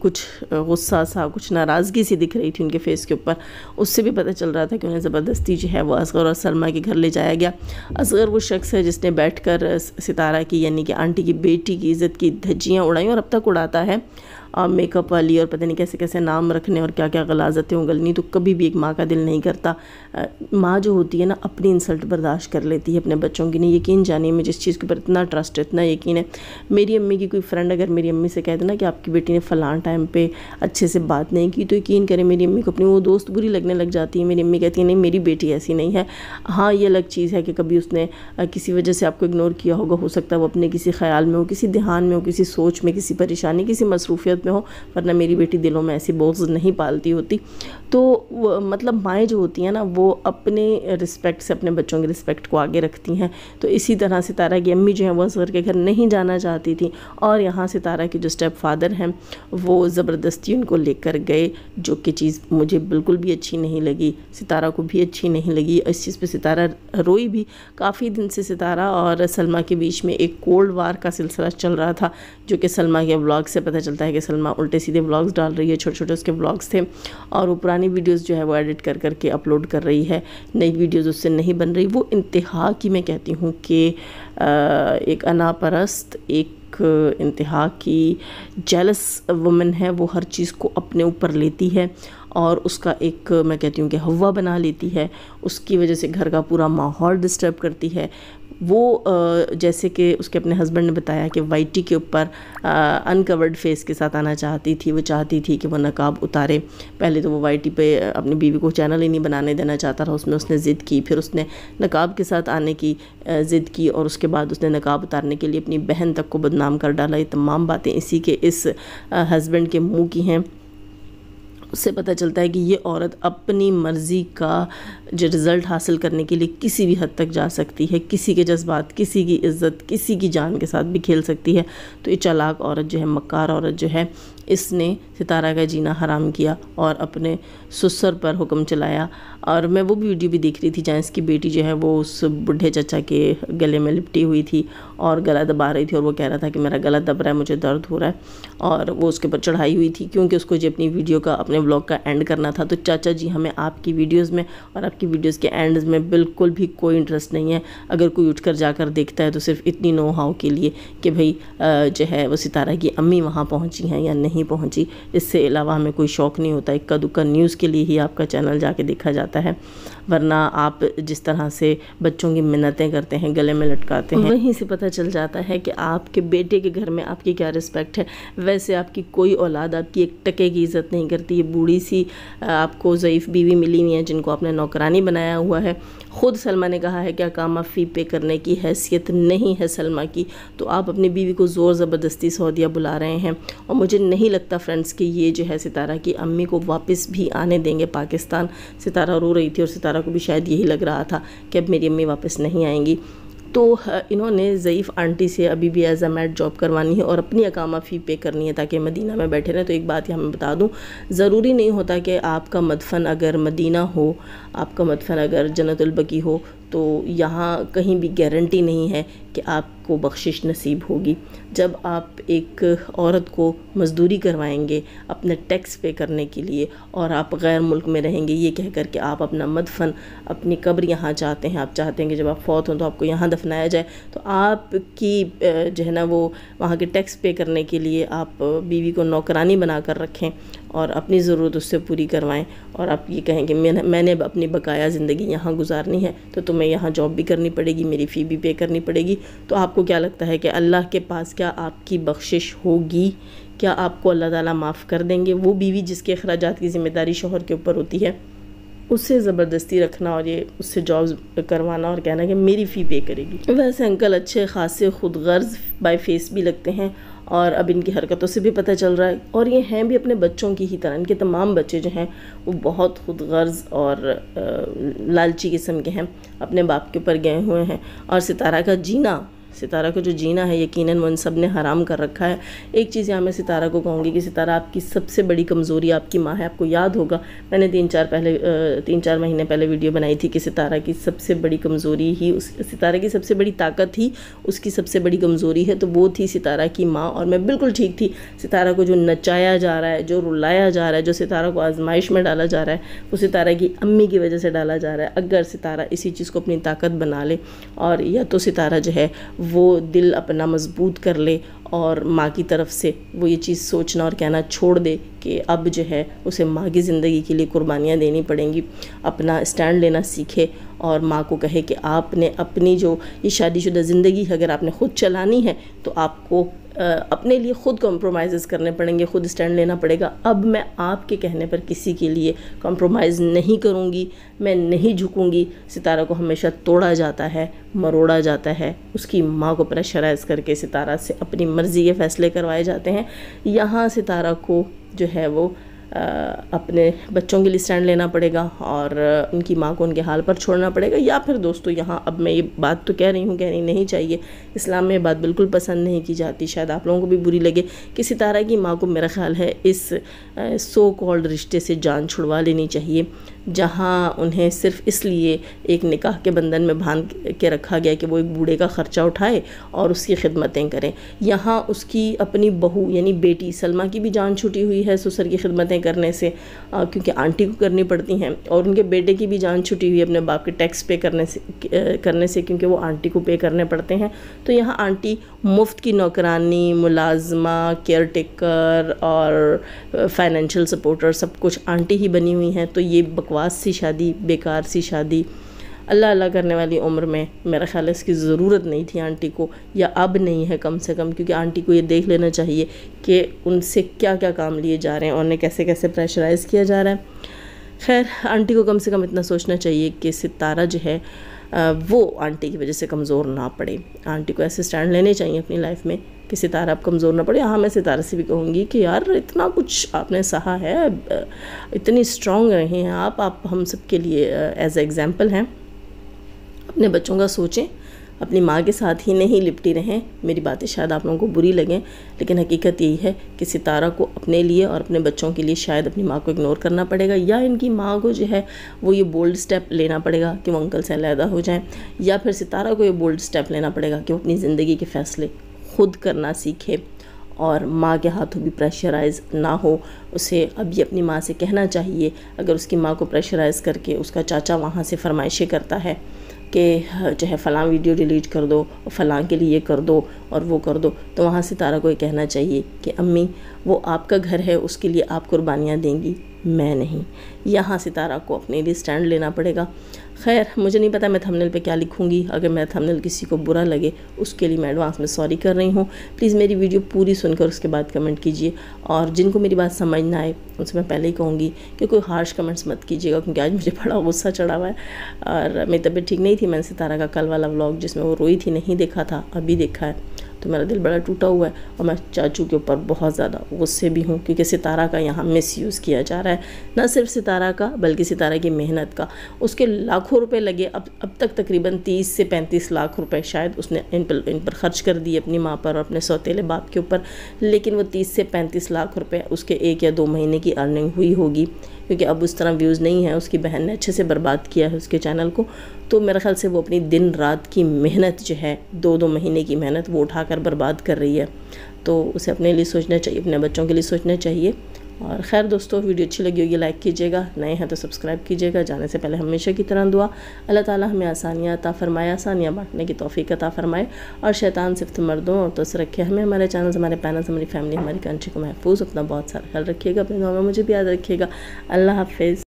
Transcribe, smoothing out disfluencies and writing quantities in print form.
کچھ غصہ سا، کچھ ناراضگی سی دکھ رہی تھی ان کے فیس کے اوپر. اس سے بھی پتہ چل رہا تھا کہ انہیں زبردستی جو ہے وہ اصغر اور سلمیٰ کے گھر لے جایا گیا. اصغر وہ شخص ہے جس نے بیٹھ کر ستارہ کی یعنی کہ آنٹی کی بیٹی کی عزت کی دھجیاں اڑائیں اور اب تک اڑاتا ہے. میک اپ والی اور پتہ نہیں کیسے کیسے نام رکھنے اور کیا کیا غلاظتیں اگلنی. تو کبھی بھی ایک ماں کا دل نہیں کرتا. ماں جو ہوتی ہے نا اپنی انسلٹ برداشت کر لیتی ہے اپنے بچوں کی. نہیں یقین جانیے میں جس چیز کے اوپر اتنا ٹرسٹ ہے، اتنا یقین ہے، میری امی کی کوئی فرینڈ اگر میری امی سے کہہ دے نا کہ آپ کی بیٹی نے فلاں ٹائم پہ اچھے سے بات نہیں کی، تو یقین کریں میری امی کو اپنی وہ دوست بری لگنے لگ جاتی ہے. میری امی کہتی ہے نہیں میری بیٹی ایسی نہیں ہے. ہاں یہ الگ چیز ہے کہ کبھی اس نے کسی وجہ سے آپ کو اگنور کیا ہوگا، ہو سکتا ہے وہ اپنے کسی خیال میں ہو، کسی دھیان میں ہو، کسی سوچ میں، کسی پریشانی، کسی مصروفیت میں ہو، ورنہ میری بیٹی دلوں میں ایسی بغض نہیں پالتی ہوتی. تو مطلب مائیں جو ہوتی ہیں نا وہ اپنے رسپیکٹ سے اپنے بچوں کی رسپیکٹ کو آگے رکھتی ہیں. تو اسی طرح ستارہ کی امی جو ہیں وہ اصغر کے گھر نہیں جانا چاہتی تھی، اور یہاں ستارہ کے جو اسٹیپ فادر ہیں وہ زبردستی ان کو لے کر گئے، جو کہ چیز مجھے بالکل بھی اچھی نہیں لگی، ستارہ کو بھی اچھی نہیں لگی. اس چیز پہ ستارہ روئی بھی. کافی دن سے ستارہ اور سلمیٰ کے بیچ میں ایک کولڈ وار کا سلسلہ چل رہا تھا، جو کہ سلمیٰ کے ولاگ سے پتہ چلتا ہے کہ سلمیٰ الٹے سیدھے ولاگز ڈال رہی ہے. چھوٹے چھوٹے اس کے ولاگز تھے اور وہ پرانی ویڈیوز جو ہے وہ ایڈٹ کر کر کے اپلوڈ کر رہی ہے. نئی ویڈیوز اس سے نہیں بن رہی. وہ انتہا کی میں کہتی ہوں کہ ایک انا پرست، ایک انتہا کی جیلس وومن ہے. وہ ہر چیز کو اپنے اوپر لیتی ہے اور اس کا ایک میں کہتی ہوں کہ ہوا بنا لیتی ہے. اس کی وجہ سے گھر کا پورا ماحول ڈسٹرب کرتی ہے. وہ جیسے کہ اس کے اپنے ہسبینڈ نے بتایا کہ وائی ٹی کے اوپر انکورڈ فیس کے ساتھ آنا چاہتی تھی. وہ چاہتی تھی کہ وہ نقاب اتارے. پہلے تو وہ وائی ٹی پہ اپنی بیوی کو چینل ہی نہیں بنانے دینا چاہتا تھا. اس نے ضد کی، پھر اس نے نقاب کے ساتھ آنے کی ضد کی، اور اس کے بعد اس نے نقاب اتارنے کے لیے اپنی بہن تک کو بدنام کر ڈالا. یہ تمام باتیں اسی کے اس ہسبینڈ کے منہ کی ہیں. اس سے پتہ چلتا ہے کہ یہ عورت اپنی مرضی کا جو رزلٹ حاصل کرنے کے لیے کسی بھی حد تک جا سکتی ہے، کسی کے جذبات، کسی کی عزت، کسی کی جان کے ساتھ بھی کھیل سکتی ہے. تو یہ چالاک عورت جو ہے، مکار عورت جو ہے، اس نے ستارہ کا جینا حرام کیا اور اپنے سسر پر حکم چلایا. اور میں وہ بھی ویڈیو بھی دیکھ رہی تھی جہاں اس کی بیٹی جو ہے وہ اس بڈھے چچا کے گلے میں لپٹی ہوئی تھی اور گلا دبا رہی تھی، اور وہ کہہ رہا تھا کہ میرا گلا دب رہا ہے، مجھے درد ہو رہا ہے. اور وہ اس کے اوپر چڑھائی ہوئی تھی کیونکہ اس کو جو اپنی ویڈیو کا، اپنے ولاگ کا اینڈ کرنا تھا. تو چاچا جی ہمیں آپ کی ویڈیوز میں اور آپ کی ویڈیوز کے اینڈز میں بالکل بھی کوئی انٹرسٹ نہیں ہے. اگر کوئی اٹھ کر جا کر دیکھتا ہے تو صرف اتنی نو ہاؤ کے لیے کہ بھئی جو ہے وہ ستارہ کی امی وہاں پہنچی ہیں یا نہیں پہنچی. اس سے علاوہ ہمیں کوئی شوق نہیں ہوتا. اکا دکا نیوز کے لیے ہی آپ کا چینل جا کے دیکھا جاتا ہے، ورنہ آپ جس طرح سے بچوں کی منتیں کرتے ہیں، گلے میں لٹکاتے ہیں، وہیں سے پتہ چل جاتا ہے کہ آپ کے بیٹے کے گھر میں آپ کی کیا رسپیکٹ ہے. ویسے آپ کی کوئی اولاد آپ کی ایک ٹکے کی عزت نہیں کرتی. یہ بوڑھی سی آپ کو ضعیف بیوی ملی ہوئی ہیں جن کو آپ نے نوکرانی بنایا ہوا ہے. خود سلمیٰ نے کہا ہے کہ اقامہ فی پے کرنے کی حیثیت نہیں ہے سلمیٰ کی، تو آپ اپنی بیوی کو زور زبردستی سعودیہ بلا رہے ہیں. اور مجھے نہیں لگتا فرینڈس کہ یہ جو ہے ستارہ کی امی کو واپس بھی آنے دیں گے پاکستان. ستارہ رو رہی تھی اور ستارہ کو بھی شاید یہی لگ رہا تھا کہ اب میری امی واپس نہیں آئیں گی. تو انہوں نے ضعیف آنٹی سے ابھی بھی ایز اے میڈ جاب کروانی ہے اور اپنی اقامہ فی پے کرنی ہے تاکہ مدینہ میں بیٹھے رہیں. تو ایک بات یہاں میں بتا دوں، ضروری نہیں ہوتا کہ آپ کا مدفن اگر مدینہ ہو، آپ کا مدفن اگر جنت البقیع ہو، تو یہاں کہیں بھی گارنٹی نہیں ہے کہ آپ کو بخشش نصیب ہوگی. جب آپ ایک عورت کو مزدوری کروائیں گے اپنے ٹیکس پے کرنے کے لیے اور آپ غیر ملک میں رہیں گے یہ کہہ کر کہ آپ اپنا مدفن، اپنی قبر یہاں چاہتے ہیں، آپ چاہتے ہیں کہ جب آپ فوت ہوں تو آپ کو یہاں دفنایا جائے، تو آپ کی جو ہے نا وہ وہاں کے ٹیکس پے کرنے کے لیے آپ بیوی کو نوکرانی بنا کر رکھیں اور اپنی ضرورت اس سے پوری کروائیں، اور آپ یہ کہیں کہ میں نے اپنی بقایا زندگی یہاں گزارنی ہے تو تمہیں یہاں جاب بھی کرنی پڑے گی، میری فی بھی پے کرنی پڑے گی. تو آپ کو کیا لگتا ہے کہ اللہ کے پاس کیا آپ کی بخشش ہوگی؟ کیا آپ کو اللہ تعالیٰ معاف کر دیں گے؟ وہ بیوی جس کے اخراجات کی ذمہ داری شوہر کے اوپر ہوتی ہے، اسے زبردستی رکھنا اور یہ اس سے جابز کروانا اور کہنا کہ میری فی پے کرے گی. ویسے انکل اچھے خاصے خود غرض بائی فیس بھی لگتے ہیں اور اب ان کی حرکتوں سے بھی پتہ چل رہا ہے، اور یہ ہیں بھی اپنے بچوں کی ہی طرح. ان کے تمام بچے جو ہیں وہ بہت خود غرض اور لالچی قسم کے ہیں، اپنے باپ کے اوپر گئے ہوئے ہیں. اور ستارہ کا جینا ستارہ کو جو جینا ہے یقیناً وہ ان سب نے حرام کر رکھا ہے۔ ایک چیز یہاں میں ستارہ کو کہوں گی کہ ستارہ آپ کی سب سے بڑی کمزوری آپ کی ماں ہے۔ آپ کو یاد ہوگا میں نے 3-4 مہینے پہلے ویڈیو بنائی تھی کہ ستارہ کی سب سے بڑی کمزوری ہی ستارہ کی سب سے بڑی طاقت ہی اس کی سب سے بڑی کمزوری ہے، تو وہ تھی ستارہ کی ماں۔ اور میں بالکل ٹھیک تھی۔ ستارہ کو جو نچایا جا رہا ہے، جو رلایا جا رہا ہے، جو ستارہ کو آزمائش میں ڈالا جا رہا ہے، وہ ستارہ کی امی کی وجہ سے ڈالا جا رہا ہے۔ اگر ستارہ اسی چیز کو اپنی طاقت بنا لے اور یا تو ستارہ جو ہے وہ دل اپنا مضبوط کر لے اور ماں کی طرف سے وہ یہ چیز سوچنا اور کہنا چھوڑ دے کہ اب جو ہے اسے ماں کی زندگی کے لیے قربانیاں دینی پڑیں گی، اپنا اسٹینڈ لینا سیکھے اور ماں کو کہے کہ آپ نے اپنی جو یہ شادی شدہ زندگی ہے اگر آپ نے خود چلانی ہے تو آپ کو اپنے لیے خود کمپرومائزز کرنے پڑیں گے، خود اسٹینڈ لینا پڑے گا۔ اب میں آپ کے کہنے پر کسی کے لیے کمپرومائز نہیں کروں گی، میں نہیں جھکوں گی۔ ستارہ کو ہمیشہ توڑا جاتا ہے، مروڑا جاتا ہے، اس کی ماں کو پریشرائز کر کے ستارہ سے اپنی مرضی کے فیصلے کروائے جاتے ہیں۔ یہاں ستارہ کو جو ہے وہ اپنے بچوں کے لیے اسٹینڈ لینا پڑے گا اور ان کی ماں کو ان کے حال پر چھوڑنا پڑے گا۔ یا پھر دوستو یہاں اب میں یہ بات تو کہہ رہی ہوں، کہنی نہیں چاہیے، اسلام میں یہ بات بالکل پسند نہیں کی جاتی، شاید آپ لوگوں کو بھی بری لگے، کہ ستارہ کی ماں کو میرا خیال ہے اس سو کالڈ رشتے سے جان چھڑوا لینی چاہیے، جہاں انہیں صرف اس لیے ایک نکاح کے بندھن میں باندھ کے رکھا گیا کہ وہ ایک بوڑھے کا خرچہ اٹھائے اور اس کی خدمتیں کریں۔ یہاں اس کی اپنی بہو یعنی بیٹی سلمہ کی بھی جان چھٹی ہوئی ہے سسر کی خدمتیں کرنے سے، کیونکہ آنٹی کو کرنی پڑتی ہیں، اور ان کے بیٹے کی بھی جان چھٹی ہوئی ہے اپنے باپ کے ٹیکس پے کرنے سے کیونکہ وہ آنٹی کو پے کرنے پڑتے ہیں۔ تو یہاں آنٹی مفت کی نوکرانی، ملازمہ، کیئر ٹیکر اور فائنینشیل سپورٹر سب کچھ آنٹی ہی بنی ہوئی ہیں۔ تو یہ بکواس سی شادی، بیکار سی شادی، اللہ اللہ کرنے والی عمر میں میرا خیال ہے اس کی ضرورت نہیں تھی آنٹی کو، یا اب نہیں ہے کم سے کم، کیونکہ آنٹی کو یہ دیکھ لینا چاہیے کہ ان سے کیا کیا کام لیے جا رہے ہیں اور انہیں کیسے کیسے پریشرائز کیا جا رہا ہے۔ خیر آنٹی کو کم سے کم اتنا سوچنا چاہیے کہ ستارہ جو ہے وہ آنٹی کی وجہ سے کمزور نہ پڑے۔ آنٹی کو ایسے سٹینڈ لینے چاہیے اپنی لائف میں کہ ستارہ اب کمزور نہ پڑے۔ ہاں میں ستارہ سے بھی کہوں گی کہ یار اتنا کچھ آپ نے سہا ہے، اتنی اسٹرانگ رہے ہیں آپ ہم سب کے لیے ایز اے ایگزامپل ہیں۔ اپنے بچوں کا سوچیں، اپنی ماں کے ساتھ ہی نہیں لپٹی رہیں۔ میری باتیں شاید آپ لوگوں کو بری لگیں، لیکن حقیقت یہی ہے کہ ستارہ کو اپنے لیے اور اپنے بچوں کے لیے شاید اپنی ماں کو اگنور کرنا پڑے گا، یا ان کی ماں کو جو ہے وہ یہ بولڈ سٹیپ لینا پڑے گا کہ وہ انکل سے علیحدہ ہو جائیں، یا پھر ستارہ کو یہ بولڈ سٹیپ لینا پڑے گا کہ وہ اپنی زندگی کے فیصلے خود کرنا سیکھے اور ماں کے ہاتھوں بھی پریشرائز نہ ہو۔ اسے اب یہ اپنی ماں سے کہنا چاہیے، اگر اس کی ماں کو پریشرائز کر کے اس کا چاچا وہاں سے فرمائشیں کرتا ہے کہ جو ہے فلاں ویڈیو ڈیلیٹ کر دو، فلاں کے لیے کر دو اور وہ کر دو، تو وہاں ستارہ کو یہ کہنا چاہیے کہ امی وہ آپ کا گھر ہے، اس کے لیے آپ قربانیاں دیں گی، میں نہیں۔ یہاں ستارہ کو اپنے لیے سٹینڈ لینا پڑے گا۔ خیر مجھے نہیں پتا میں تھمبنیل پہ کیا لکھوں گی، اگر میرا تھمبنیل کسی کو برا لگے اس کے لیے میں ایڈوانس میں سوری کر رہی ہوں۔ پلیز میری ویڈیو پوری سن کر اس کے بعد کمنٹ کیجئے، اور جن کو میری بات سمجھ نہ آئے ان سے میں پہلے ہی کہوں گی کہ کوئی ہارش کمنٹس مت کیجیے گا، کیونکہ آج مجھے بڑا غصہ چڑھا ہوا ہے اور میری طبیعت ٹھیک نہیں تھی۔ میں نے ستارہ کا کل والا ولاگ جس میں وہ روئی تھی نہیں دیکھا تھا، ابھی دیکھا ہے، تو میرا دل بڑا ٹوٹا ہوا ہے اور میں چاچو کے اوپر بہت زیادہ غصے بھی ہوں، کیونکہ ستارہ کا یہاں مس یوز کیا جا رہا ہے، نہ صرف ستارہ کا بلکہ ستارہ کی محنت کا۔ اس کے لاکھوں روپے لگے، اب تک تقریباً 30 سے 35 لاکھ روپے شاید اس نے ان پر خرچ کر دیے اپنی ماں پر اور اپنے سوتیلے باپ کے اوپر، لیکن وہ 30 سے 35 لاکھ روپے اس کے 1 یا 2 مہینے کی ارننگ ہوئی ہوگی، کیونکہ اب اس طرح ویوز نہیں ہیں۔ اس کی بہن نے اچھے سے برباد کیا ہے اس کے چینل کو، تو میرے خیال سے وہ اپنی دن رات کی محنت جو ہے 2 مہینے کی محنت وہ اٹھا کر برباد کر رہی ہے، تو اسے اپنے لیے سوچنا چاہیے، اپنے بچوں کے لیے سوچنا چاہیے۔ اور خیر دوستو ویڈیو اچھی لگی ہوگی لائک کیجیے گا، نئے ہیں تو سبسکرائب کیجیے گا۔ جانے سے پہلے ہمیشہ کی طرح دعا، اللہ تعالیٰ ہمیں آسانیاں عطا فرمائے، آسانیاں بانٹنے کی توفیق عطا فرمائے، اور شیطان صفت مردوں اور تو سے رکھے ہمیں، ہمارے چینلز، ہمارے پینلز، ہماری فیملی، ہماری کنٹری کو محفوظ۔ اپنا بہت سارا خیال رکھیے گا، اپنے دعا میں مجھے بھی یاد رکھیے گا۔ اللہ حافظ۔